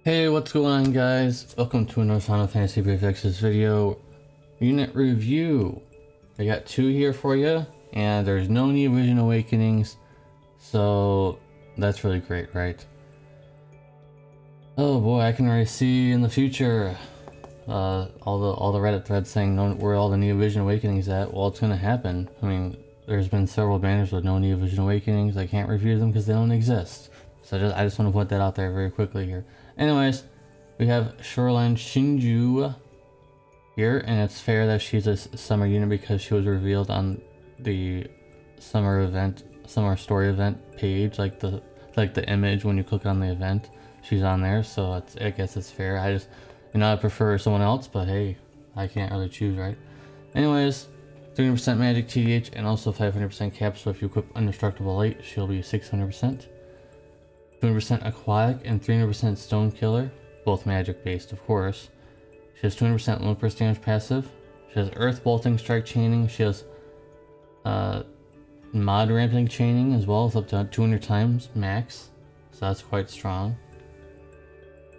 Hey, what's going on, guys? Welcome to another Final Fantasy Prefixes video unit review. I got two here for you, and there's no new Vision Awakenings, so that's really great, right? Oh boy, I can already see in the future all the Reddit threads saying where all the Neo Vision Awakenings at. Well, it's gonna happen. I mean, there's been several banners with no Neo Vision Awakenings. I can't review them because they don't exist. So I just want to put that out there very quickly here. Anyways, we have Shoreline Shinju here, and it's fair that she's a summer unit because she was revealed on the summer story event page, like the image when you click on the event. She's on there, so I guess it's fair. I prefer someone else, but hey, I can't really choose, right? Anyways, 300% magic TDH and also 500% cap, so if you equip Indestructible Light, she'll be 600%. 200% aquatic and 300% stone killer, both magic based, of course. She has 200% low burst damage passive. She has earth bolting strike chaining. She has mod ramping chaining as well, it's up to 200 times max, so that's quite strong.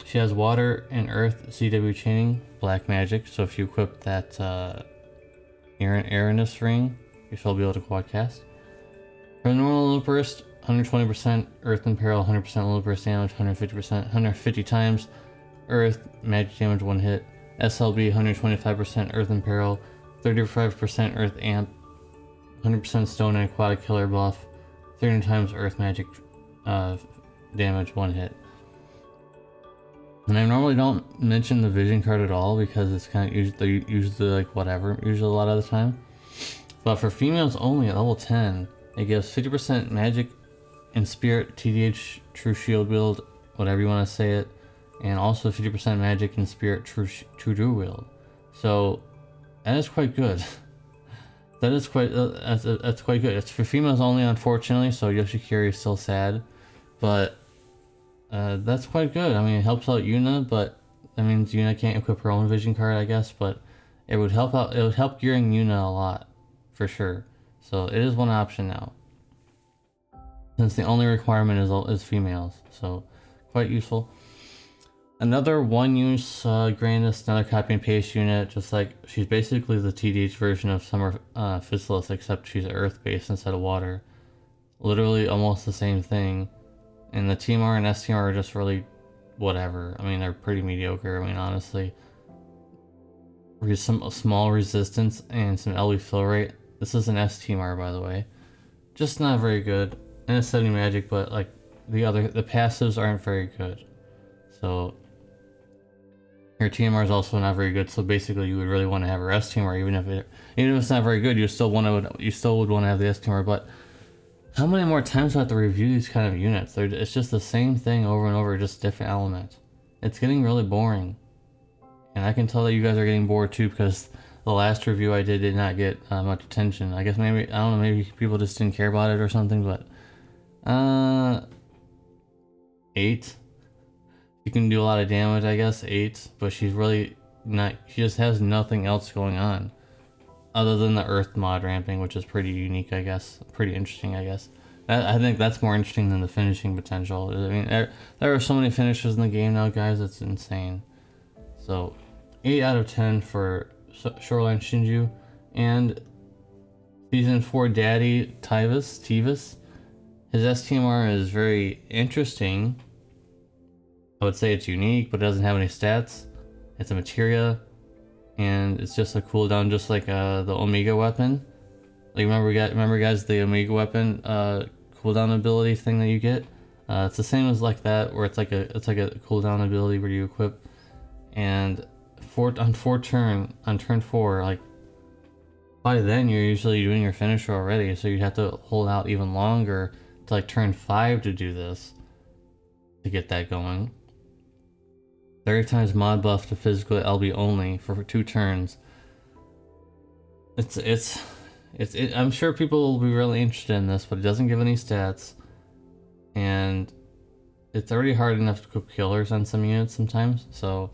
She has water and earth CW chaining, black magic, so if you equip that Aranus ring, you shall be able to quad cast. Her normal low burst, 120% earth and peril, 100% low burst damage, 150%, 150 times earth magic damage, one hit. SLB, 125% earth and peril, 35% earth amp, 100% stone and aquatic killer buff, 300 times earth magic damage, one hit. And I normally don't mention the vision card at all because it's kind of usually like whatever, usually a lot of the time. But for females only at level 10, it gives 50% magic and spirit TDH true shield wield, whatever you want to say it, and also 50% magic and spirit true dual wield. So that is quite good. That's quite good. It's for females only, unfortunately, so Yoshikiri is still sad, but that's quite good. I mean, it helps out Yuna, but that means Yuna can't equip her own vision card, I guess, but it would help out. It would help gearing Yuna a lot, for sure. So it is one option now, since the only requirement is females, so quite useful. Another one-use Grandis, another copy and paste unit, just like she's basically the TDH version of Summer Physalis, except she's earth-based instead of water. Literally almost the same thing. And the TMR and STMR are just really whatever. I mean, they're pretty mediocre, I mean, honestly. Some small resistance and some LV fill rate. This is an STMR, by the way. Just not very good. And it's 70 magic, but like the passives aren't very good. So her TMR is also not very good. So basically, you would really want to have her STMR, even if it's not very good. You still would want to have the STMR. But how many more times do I have to review these kind of units? It's just the same thing over and over, just different elements. It's getting really boring, and I can tell that you guys are getting bored too because the last review I did not get much attention. I guess maybe, I don't know, maybe people just didn't care about it or something, but 8. You can do a lot of damage, I guess, 8, but she's really not, she just has nothing else going on other than the earth mod ramping, which is pretty unique, I guess, pretty interesting, I guess. I think that's more interesting than the finishing potential. I mean, there are so many finishers in the game now, guys, it's insane. So 8 out of 10 for Shoreline Shinju. And Season 4 Daddy Tyvas. His STMR is very interesting. I would say it's unique, but it doesn't have any stats. It's a materia, and it's just a cooldown, just like the Omega weapon. Like remember guys, the Omega weapon cooldown ability thing that you get. It's the same as like that, where it's like a cooldown ability where you equip, and on turn 4, like by then you're usually doing your finisher already, so you'd have to hold out even longer to like turn 5 to do this, to get that going. 30 times mod buff to physical LB only for 2 turns. I'm sure people will be really interested in this, but it doesn't give any stats, and it's already hard enough to equip killers on some units sometimes, so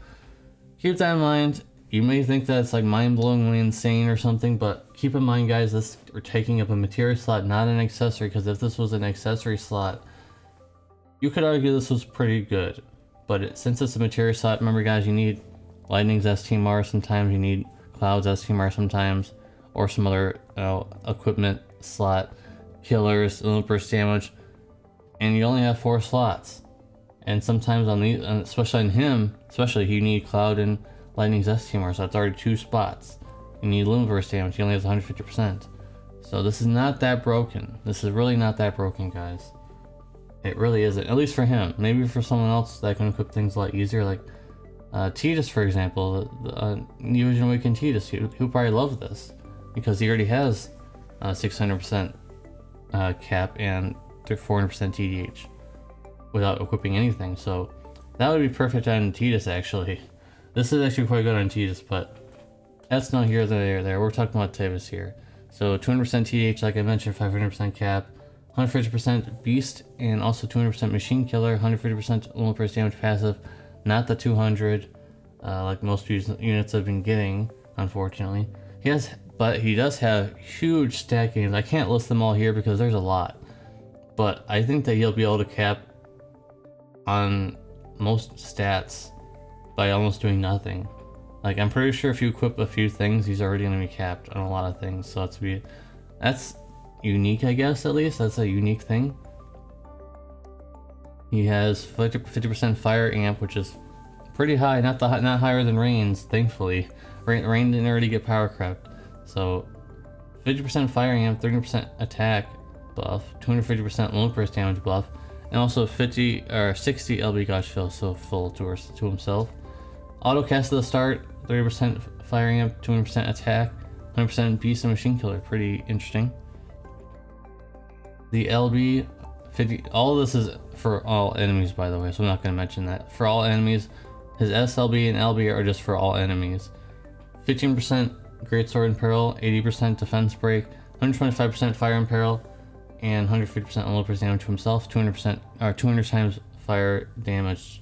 keep that in mind. You may think that's like mind-blowingly insane or something, but keep in mind, guys, we're taking up a materia slot, not an accessory, because if this was an accessory slot, you could argue this was pretty good. but since it's a materia slot, remember guys, you need Lightning's STMR sometimes, you need Cloud's STMR sometimes, or some other equipment slot, killers, limit burst damage, and you only have 4 slots. And sometimes on these, especially on him, you need Cloud and Lightning's STMR, so that's already 2 spots. You need limit burst damage, he only has 150%. So this is not that broken. This is really not that broken, guys. It really isn't, at least for him. Maybe for someone else that can equip things a lot easier, like Tyvas, for example, New Vision Awakened Tyvas, he'll probably love this because he already has 600% cap and 400% TDH without equipping anything. So that would be perfect on Tyvas, actually. This is actually quite good on Tyvas, but that's not here, there. We're talking about Tyvas here. So 200% TDH, like I mentioned, 500% cap, 150% beast, and also 200% machine killer, 150% limit burst damage passive, not the 200 like most units have been getting, unfortunately. But he does have huge stat gains. I can't list them all here because there's a lot, but I think that he'll be able to cap on most stats by almost doing nothing. Like, I'm pretty sure if you equip a few things, he's already going to be capped on a lot of things. So that's unique, I guess. At least that's a unique thing. He has 50% fire amp, which is pretty high. Not higher than Rain's, thankfully. Rain didn't already get power crept. So 50% fire amp, 30% attack buff, 250% limit burst damage buff, and also 50 or 60 LB Gauge fill, so full to himself. Auto cast at the start, 30% fire amp, 200% attack, 100% beast and machine killer. Pretty interesting. The LB 50, all of this is for all enemies, by the way, so I'm not going to mention that. For all enemies, his SLB and LB are just for all enemies. 15% Greatsword in Peril, 80% defense break, 125% fire in peril, and 150% limit burst damage to himself, 200% or 200 times fire damage.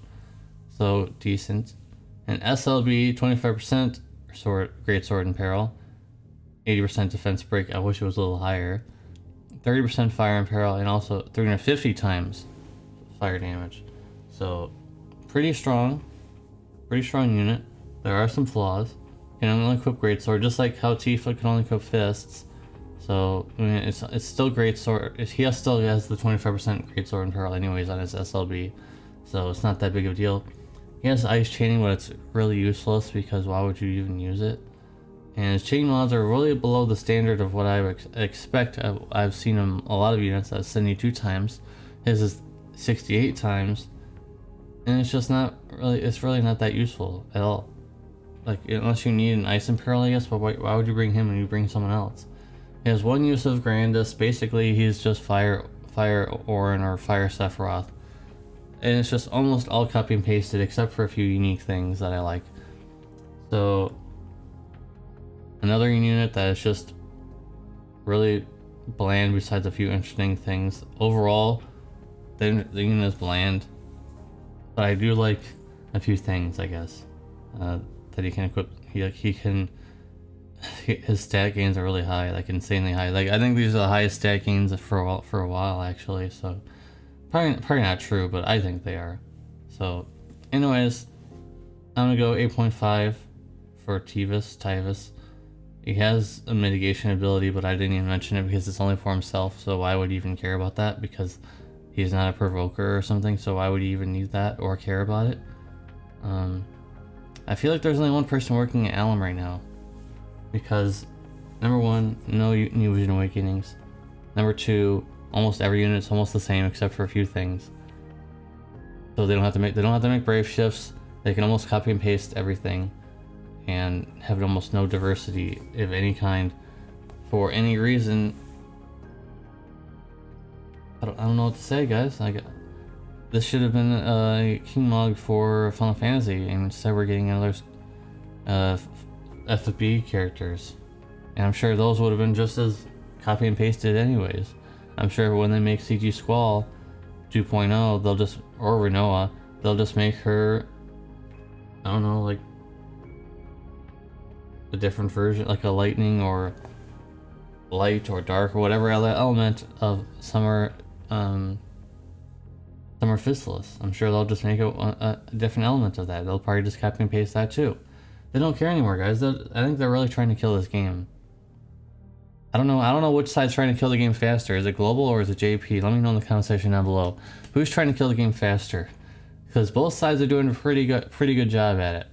So decent. And SLB, 25% Greatsword in Peril, 80% defense break. I wish it was a little higher. 30% fire in peril, and also 350 times fire damage. So pretty strong unit. There are some flaws. Can only equip Greatsword, just like how Tifa can only equip fists. So I mean, it's still Greatsword. He still has the 25% Greatsword in peril anyways on his SLB, so it's not that big of a deal. He has ice chaining, but it's really useless because why would you even use it? And his chain mods are really below the standard of what I would expect. I've seen him a lot of units that's 72 times. His is 68 times, and it's just not really. It's really not that useful at all. Like, unless you need an ice imperial, I guess. But why would you bring him and you bring someone else? He has one use of Grandis. Basically, he's just fire Orin or fire Sephiroth, and it's just almost all copy and pasted except for a few unique things that I like. So another unit that is just really bland besides a few interesting things. Overall, the unit is bland, but I do like a few things, I guess, that he can equip. His stat gains are really high, like insanely high. Like, I think these are the highest stat gains for a while actually, so probably not true, but I think they are. So anyways, I'm gonna go 8.5 for Tyvas. He has a mitigation ability, but I didn't even mention it because it's only for himself, so why would you even care about that? Because he's not a provoker or something, so why would you even need that or care about it? I feel like there's only one person working at Alum right now, because number one, no New Vision Awakenings. Number two, almost every unit's almost the same except for a few things. So they don't have to make brave shifts. They can almost copy and paste everything and have almost no diversity of any kind for any reason. I don't know what to say, guys. This should have been a King Mog for Final Fantasy, and instead we're getting another FFBE characters, and I'm sure those would have been just as copy and pasted anyways. I'm sure when they make CG Squall 2.0, they'll just, or Renoa, they'll just make her, I don't know, like a different version, like a lightning or light or dark or whatever element of summer Some are fistless. I'm sure they'll just make a different element of that. They'll probably just copy and paste that too. They don't care anymore, guys. I think they're really trying to kill this game. I don't know which side's trying to kill the game faster. Is it Global or is it JP? Let me know in the comment section down below. Who's trying to kill the game faster? Because both sides are doing a pretty good job at it.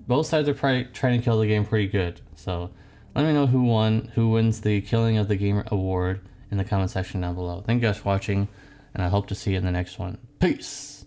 Both sides are probably trying to kill the game pretty good. So let me know who wins the Killing of the Game award in the comment section down below. Thank you guys for watching, and I hope to see you in the next one. Peace!